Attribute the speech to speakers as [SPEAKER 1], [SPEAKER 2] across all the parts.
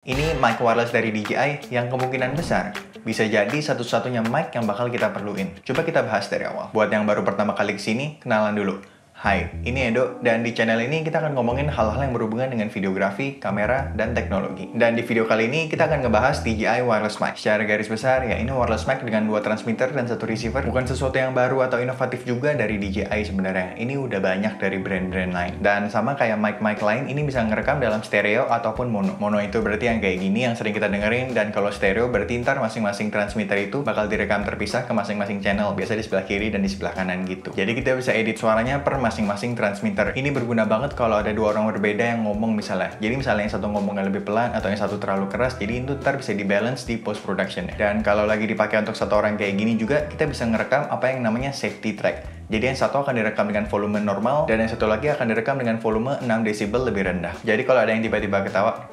[SPEAKER 1] Ini mic wireless dari DJI yang kemungkinan besar bisa jadi satu-satunya mic yang bakal kita perluin. Coba kita bahas dari awal. Buat yang baru pertama kali kesini, kenalan dulu. Hai, ini Edo, dan di channel ini kita akan ngomongin hal-hal yang berhubungan dengan videografi, kamera, dan teknologi. Dan di video kali ini kita akan ngebahas DJI wireless mic. Secara garis besar, ya ini wireless mic dengan 2 transmitter dan 1 receiver. Bukan sesuatu yang baru atau inovatif juga dari DJI sebenarnya. Ini udah banyak dari brand-brand lain. Dan sama kayak mic-mic lain, ini bisa ngerekam dalam stereo ataupun mono. Mono itu berarti yang kayak gini yang sering kita dengerin, dan kalau stereo berarti ntar masing-masing transmitter itu bakal direkam terpisah ke masing-masing channel. Biasa di sebelah kiri dan di sebelah kanan gitu. Jadi kita bisa edit suaranya per masing-masing transmitter. Ini berguna banget kalau ada dua orang berbeda yang ngomong misalnya. Jadi misalnya yang satu ngomongnya lebih pelan atau yang satu terlalu keras, jadi itu ntar bisa di-balance di post-production ya. Dan kalau lagi dipakai untuk satu orang kayak gini juga, kita bisa ngerekam apa yang namanya safety track. Jadi yang satu akan direkam dengan volume normal, dan yang satu lagi akan direkam dengan volume 6 desibel lebih rendah. Jadi kalau ada yang tiba-tiba ketawa,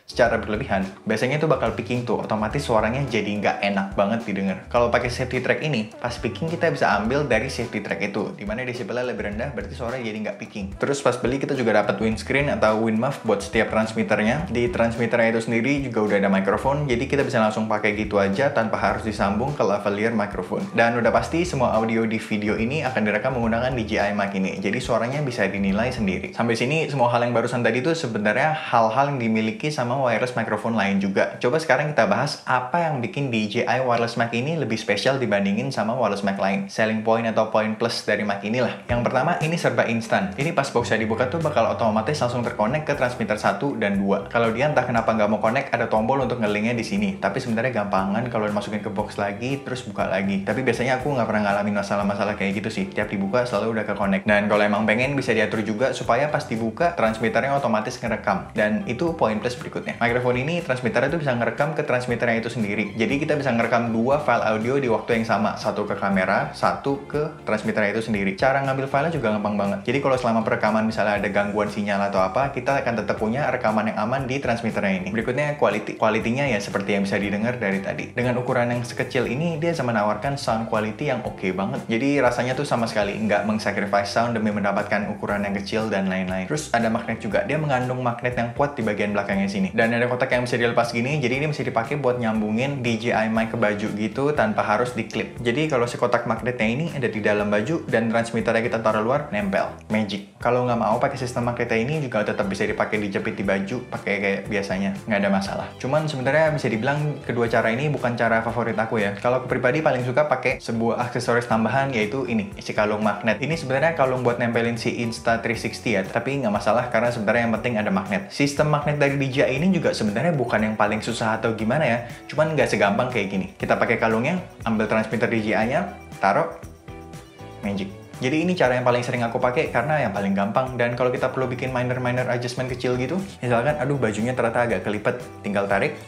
[SPEAKER 1] secara berlebihan, biasanya itu bakal picking tuh, otomatis suaranya jadi nggak enak banget didengar. Kalau pakai safety track ini, pas picking kita bisa ambil dari safety track itu, dimana desibelnya lebih rendah, berarti suaranya jadi nggak picking. Terus pas beli kita juga dapat windscreen atau wind muff buat setiap transmitternya. Di transmitternya itu sendiri juga udah ada mikrofon, jadi kita bisa langsung pakai gitu aja tanpa harus disambung ke lavalier mikrofon. Dan udah pasti semua audio di video ini akan direkam menggunakan DJI mic ini, jadi suaranya bisa dinilai sendiri. Sampai sini semua hal yang barusan tadi itu sebenarnya hal-hal yang dimiliki sama wireless microphone lain juga. Coba sekarang kita bahas apa yang bikin DJI wireless mic ini lebih spesial dibandingin sama wireless mic lain. Selling point atau poin plus dari mic inilah. Yang pertama, ini serba instan. Ini pas boxnya dibuka tuh bakal otomatis langsung terkonek ke transmitter 1 dan 2. Kalau dia entah kenapa nggak mau connect, ada tombol untuk nge-linknya di sini. Tapi sebenarnya gampangan kalau dimasukin ke box lagi, terus buka lagi. Tapi biasanya aku nggak pernah ngalamin masalah-masalah kayak gitu sih. Tiap dibuka selalu udah ke-connect. Dan kalau emang pengen bisa diatur juga supaya pas dibuka transmitternya otomatis ngerekam. Dan itu poin plus berikutnya. Mikrofon ini transmitternya itu bisa ngerekam ke transmitternya itu sendiri. Jadi kita bisa ngerekam 2 file audio di waktu yang sama. Satu ke kamera, satu ke transmitternya itu sendiri. Cara ngambil filenya juga gampang banget. Jadi kalau selama perekaman misalnya ada gangguan sinyal atau apa, kita akan tetap punya rekaman yang aman di transmitternya ini. Berikutnya quality. Quality-nya ya seperti yang bisa didengar dari tadi. Dengan ukuran yang sekecil ini, dia bisa menawarkan sound quality yang oke banget. Jadi rasanya tuh sama sekali nggak meng-sacrifice sound demi mendapatkan ukuran yang kecil dan lain-lain. Terus ada magnet juga. Dia mengandung magnet yang kuat di bagian belakangnya sini. Dan ada kotak yang bisa dilepas gini, jadi ini bisa dipakai buat nyambungin DJI mic ke baju gitu tanpa harus diklip. Jadi kalau si kotak magnetnya ini ada di dalam baju dan transmitternya kita taruh luar, nempel. Magic. Kalau nggak mau pakai sistem magnetnya ini juga tetap bisa dipakai dijepit di baju, pakai kayak biasanya, nggak ada masalah. Cuman sebenarnya bisa dibilang kedua cara ini bukan cara favorit aku ya. Kalau aku pribadi paling suka pakai sebuah aksesoris tambahan, yaitu ini, si kalung magnet. Ini sebenarnya kalung buat nempelin si Insta360 ya, tapi nggak masalah karena sebenarnya yang penting ada magnet. Sistem magnet dari DJI ini juga sebenarnya bukan yang paling susah atau gimana ya, cuman nggak segampang kayak gini. Kita pakai kalungnya, ambil transmitter DJI-nya, taruh, magic. Jadi ini cara yang paling sering aku pakai karena yang paling gampang. Dan kalau kita perlu bikin minor adjustment kecil gitu, misalkan aduh bajunya ternyata agak kelipet, tinggal tarik,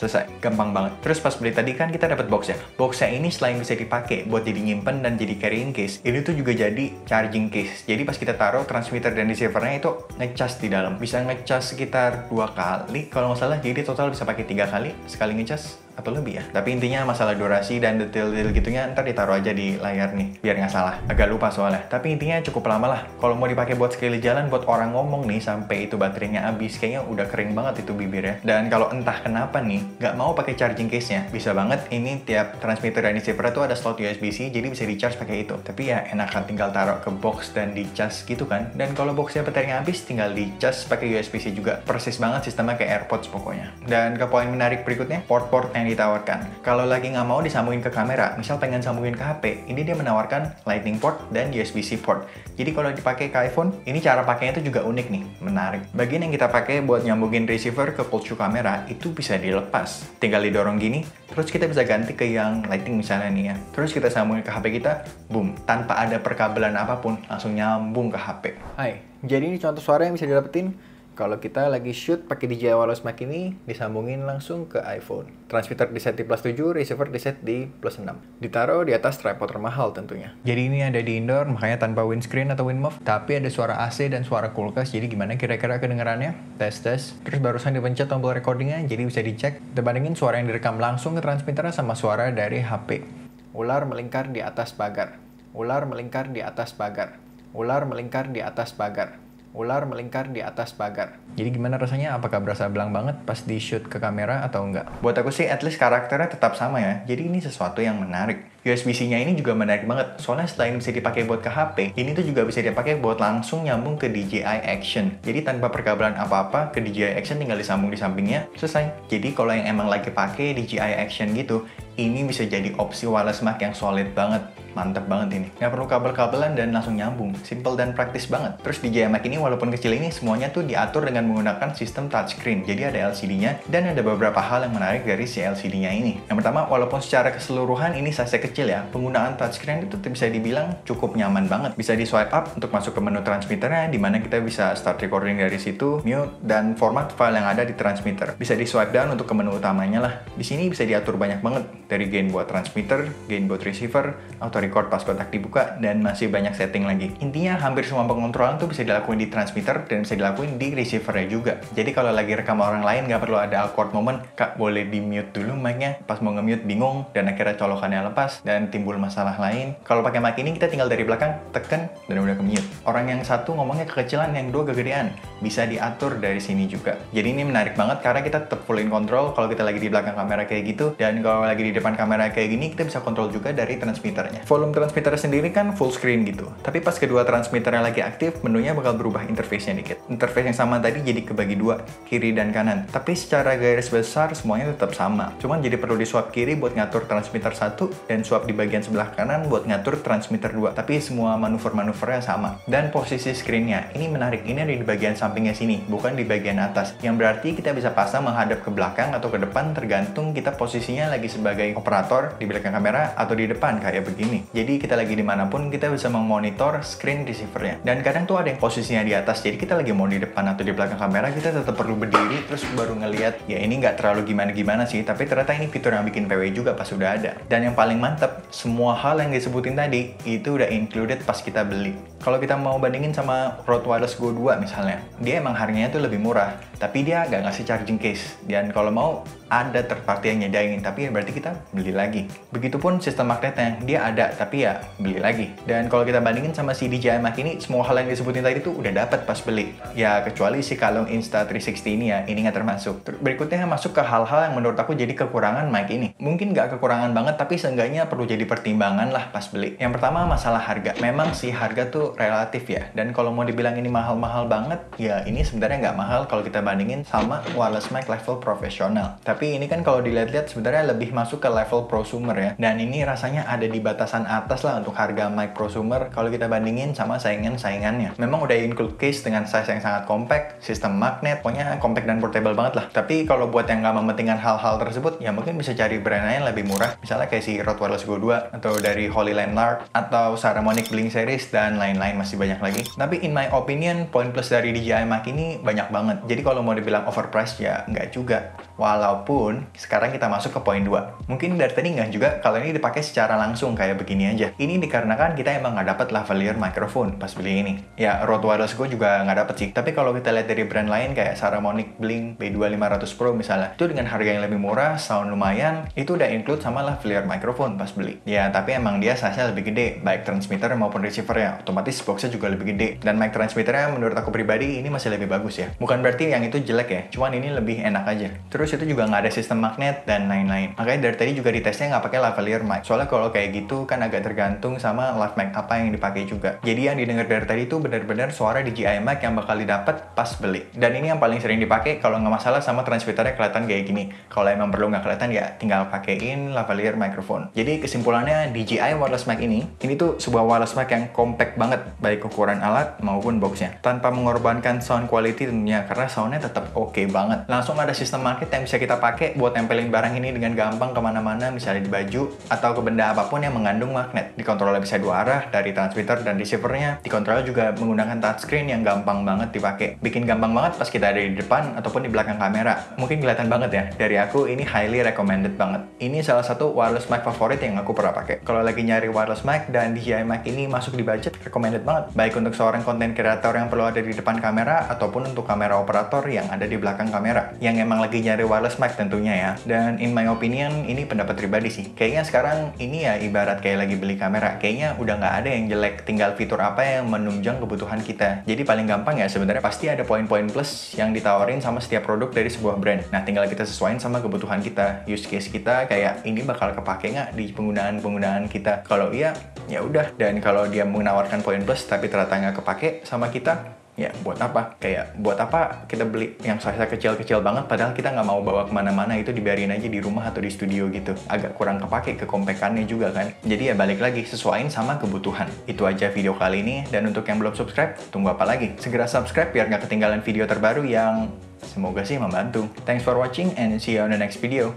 [SPEAKER 1] selesai, gampang banget. Terus pas beli tadi kan kita dapat boxnya. Boxnya ini selain bisa dipakai buat jadi nyimpen dan jadi carrying case, ini tuh juga jadi charging case. Jadi pas kita taruh transmitter dan receivernya itu ngecas di dalam. Bisa ngecas sekitar 2 kali kalau nggak salah. Jadi total bisa pakai 3 kali sekali ngecas atau lebih ya. Tapi intinya masalah durasi dan detail-detail gitunya ntar ditaruh aja di layar nih biar nggak salah. Agak lupa soalnya. Tapi intinya cukup lama lah. Kalau mau dipakai buat sekali jalan buat orang ngomong nih sampai itu baterainya habis, kayaknya udah kering banget itu bibirnya. Dan kalau entah kenapa nih nggak mau pakai charging case-nya, bisa banget ini tiap transmitter dan receiver tuh ada slot USB-C, jadi bisa di-charge pakai itu. Tapi ya enakan tinggal taruh ke box dan di-charge gitu kan. Dan kalau boxnya baterainya habis, tinggal di-charge pakai USB-C juga. Persis banget sistemnya kayak AirPods pokoknya. Dan ke poin menarik berikutnya, port-port yang ditawarkan. Kalau lagi nggak mau disambungin ke kamera, misal pengen sambungin ke HP, ini dia menawarkan Lightning port dan USB-C port. Jadi kalau dipakai ke iPhone, ini cara pakainya itu juga unik nih, menarik. Bagian yang kita pakai buat nyambungin receiver ke pulcu kamera, itu bisa dilepas. Tinggal didorong gini, terus kita bisa ganti ke yang Lightning misalnya nih ya. Terus kita sambungin ke HP kita, boom, tanpa ada perkabelan apapun, langsung nyambung ke HP. Hai, jadi ini contoh suara yang bisa didapetin kalau kita lagi shoot pakai DJI wireless mic ini, disambungin langsung ke iPhone. Transmitter di set di +7, receiver di set di +6. Ditaruh di atas tripod termahal tentunya. Jadi ini ada di indoor, makanya tanpa windscreen atau wind muff. Tapi ada suara AC dan suara kulkas, jadi gimana kira-kira kedengarannya? Tes. Terus barusan dipencet tombol recordingnya, jadi bisa dicek. Kita bandingin suara yang direkam langsung ke transmitternya sama suara dari HP. Ular melingkar di atas pagar. Ular melingkar di atas pagar. Ular melingkar di atas pagar. ular melingkar di atas pagar. Jadi gimana rasanya? Apakah berasa belang banget pas di shoot ke kamera atau enggak? Buat aku sih at least karakternya tetap sama ya. Jadi ini sesuatu yang menarik. USB-C-nya ini juga menarik banget. Soalnya selain bisa dipakai buat ke HP, ini tuh juga bisa dipakai buat langsung nyambung ke DJI Action. Jadi tanpa perkabelan apa-apa, ke DJI Action tinggal disambung di sampingnya, selesai. Jadi kalau yang emang lagi pakai DJI Action gitu, ini bisa jadi opsi wireless mic yang solid banget. Mantep banget ini. Nggak perlu kabel-kabelan dan langsung nyambung. Simple dan praktis banget. Terus DJI mic ini walaupun kecil ini, semuanya tuh diatur dengan menggunakan sistem touchscreen. Jadi ada LCD-nya, dan ada beberapa hal yang menarik dari si LCD-nya ini. Yang pertama, walaupun secara keseluruhan ini size kecil ya, penggunaan touchscreen itu bisa dibilang cukup nyaman banget. Bisa di swipe up untuk masuk ke menu transmitternya, di mana kita bisa start recording dari situ, mute, dan format file yang ada di transmitter. Bisa di swipe down untuk ke menu utamanya lah. Di sini bisa diatur banyak banget, dari gain buat transmitter, gain buat receiver, auto record pas kotak dibuka, dan masih banyak setting lagi. Intinya hampir semua pengontrolan tuh bisa dilakuin di transmitter dan bisa dilakuin di receivernya juga. Jadi kalau lagi rekam orang lain nggak perlu ada awkward moment, Kak boleh di mute dulu mic-nya, pas mau nge-mute bingung dan akhirnya colokannya lepas dan timbul masalah lain. Kalau pakai mic ini kita tinggal dari belakang tekan dan udah ke-mute. Orang yang satu ngomongnya kekecilan, yang dua kegedean, bisa diatur dari sini juga. Jadi ini menarik banget karena kita tetap full in control kalau kita lagi di belakang kamera kayak gitu, dan kalau lagi di depan kamera kayak gini kita bisa kontrol juga dari transmitternya. Volume transmitter sendiri kan full screen gitu, tapi pas kedua transmitternya lagi aktif, menunya bakal berubah interface-nya dikit. Interface yang sama tadi jadi kebagi dua, kiri dan kanan, tapi secara garis besar semuanya tetap sama. Cuman jadi perlu di swipe kiri buat ngatur transmitter 1 dan swipe di bagian sebelah kanan buat ngatur transmitter 2, tapi semua manuver-manuvernya sama. Dan posisi screen-nya ini menarik, ini ada di bagian sampingnya sini, bukan di bagian atas, yang berarti kita bisa pasang menghadap ke belakang atau ke depan tergantung kita posisinya lagi sebagai operator di belakang kamera atau di depan kayak begini. Jadi kita lagi dimanapun kita bisa memonitor screen receivernya. Dan kadang tuh ada yang posisinya di atas, jadi kita lagi mau di depan atau di belakang kamera kita tetap perlu berdiri terus baru ngelihat. Ya ini nggak terlalu gimana-gimana sih, tapi ternyata ini fitur yang bikin PW juga pas udah ada. Dan yang paling mantep, semua hal yang disebutin tadi itu udah included pas kita beli. Kalau kita mau bandingin sama Rode Wireless Go 2 misalnya, dia emang harganya tuh lebih murah, tapi dia nggak ngasih charging case. Dan kalau mau ada third party yang nyediain, tapi berarti kita beli lagi. Begitupun sistem magnetnya, dia ada, tapi ya beli lagi. Dan kalau kita bandingin sama si DJI mic ini, semua hal yang disebutin tadi tuh udah dapat pas beli. Ya kecuali si kalung Insta360 ini ya, ini nggak termasuk. Berikutnya masuk ke hal-hal yang menurut aku jadi kekurangan mic ini. Mungkin nggak kekurangan banget, tapi seenggaknya perlu jadi pertimbangan lah pas beli. Yang pertama masalah harga. Memang sih harga tuh relatif ya. Dan kalau mau dibilang ini mahal-mahal banget, ya ini sebenarnya nggak mahal kalau kita bandingin sama wireless mic level profesional. Tapi ini kan kalau dilihat-lihat sebenarnya lebih masuk ke level prosumer ya. Dan ini rasanya ada di batasan atas lah untuk harga mic prosumer kalau kita bandingin sama saingan-saingannya. Memang udah include case dengan size yang sangat compact, sistem magnet, pokoknya compact dan portable banget lah. Tapi kalau buat yang nggak mementingkan hal-hal tersebut, ya mungkin bisa cari brand lain lebih murah. Misalnya kayak si Rode Wireless Go 2, atau dari Holyland Lark, atau Saramonic Blink Series, dan lain-lain masih banyak lagi. Tapi in my opinion, poin plus dari DJI mic ini banyak banget. Jadi kalau mau dibilang overpriced ya nggak juga. Walaupun sekarang kita masuk ke poin 2. Mungkin dari tadi nggak juga kalau ini dipakai secara langsung kayak begini aja. Ini dikarenakan kita emang nggak dapat lavalier microphone pas beli ini. Ya Rode Wireless Go juga nggak dapet sih. Tapi kalau kita lihat dari brand lain kayak Saramonic Blink B2500 Pro misalnya, itu dengan harga yang lebih murah, sound lumayan, itu udah include sama lavalier microphone pas beli. Ya tapi emang dia size-nya lebih gede, baik transmitter maupun receiver-nya. Otomatis box-nya juga lebih gede. Dan mic transmitternya menurut aku pribadi ini masih lebih bagus ya. Bukan berarti yang itu jelek ya, cuman ini lebih enak aja. Terus itu juga nggak ada sistem magnet dan lain-lain. Makanya dari tadi juga di tesnya nggak pakai lavalier mic. Soalnya kalau kayak gitu kan agak tergantung sama live mic apa yang dipakai juga. Jadi yang didengar dari tadi itu benar-benar suara DJI mic yang bakal didapat pas beli. Dan ini yang paling sering dipakai kalau nggak masalah sama transmitternya kelihatan kayak gini. Kalau emang perlu nggak kelihatan ya tinggal pakein lavalier microphone. Jadi kesimpulannya DJI wireless mic ini tuh sebuah wireless mic yang compact banget, baik ukuran alat maupun boxnya. Tanpa mengorbankan sound quality tentunya, karena soundnya tetap oke banget. Langsung ada sistem magnet yang bisa kita pakai buat tempelin barang ini dengan gampang kemana-mana, misalnya di baju atau ke benda apapun yang mengandung magnet. Dikontrolnya bisa dua arah dari transmitter dan receivernya. Dikontrol juga menggunakan touchscreen yang gampang banget dipakai. Bikin gampang banget pas kita ada di depan ataupun di belakang kamera. Mungkin kelihatan banget ya, dari aku ini highly recommended banget. Ini salah satu wireless mic favorit yang aku pernah pakai. Kalau lagi nyari wireless mic dan DJI mic ini masuk di budget, rekomendasi recommended banget. Baik untuk seorang konten kreator yang perlu ada di depan kamera, ataupun untuk kamera operator yang ada di belakang kamera. Yang emang lagi nyari wireless mic tentunya ya. Dan in my opinion, ini pendapat pribadi sih. Kayaknya sekarang ini ya ibarat kayak lagi beli kamera. Kayaknya udah nggak ada yang jelek, tinggal fitur apa yang menunjang kebutuhan kita. Jadi paling gampang ya sebenarnya pasti ada poin-poin plus yang ditawarin sama setiap produk dari sebuah brand. Nah, tinggal kita sesuaiin sama kebutuhan kita, use case kita, kayak ini bakal kepake nggak di penggunaan kita. Kalau iya, ya udah. Dan kalau dia menawarkan poin plus tapi ternyata nggak kepake sama kita, ya buat apa? Kayak buat apa kita beli yang size kecil-kecil banget padahal kita nggak mau bawa kemana-mana, itu dibiarin aja di rumah atau di studio gitu. Agak kurang kepake kekompakannya juga kan. Jadi ya balik lagi, sesuaiin sama kebutuhan. Itu aja video kali ini, dan untuk yang belum subscribe, tunggu apa lagi? Segera subscribe biar nggak ketinggalan video terbaru yang semoga sih membantu. Thanks for watching and see you on the next video.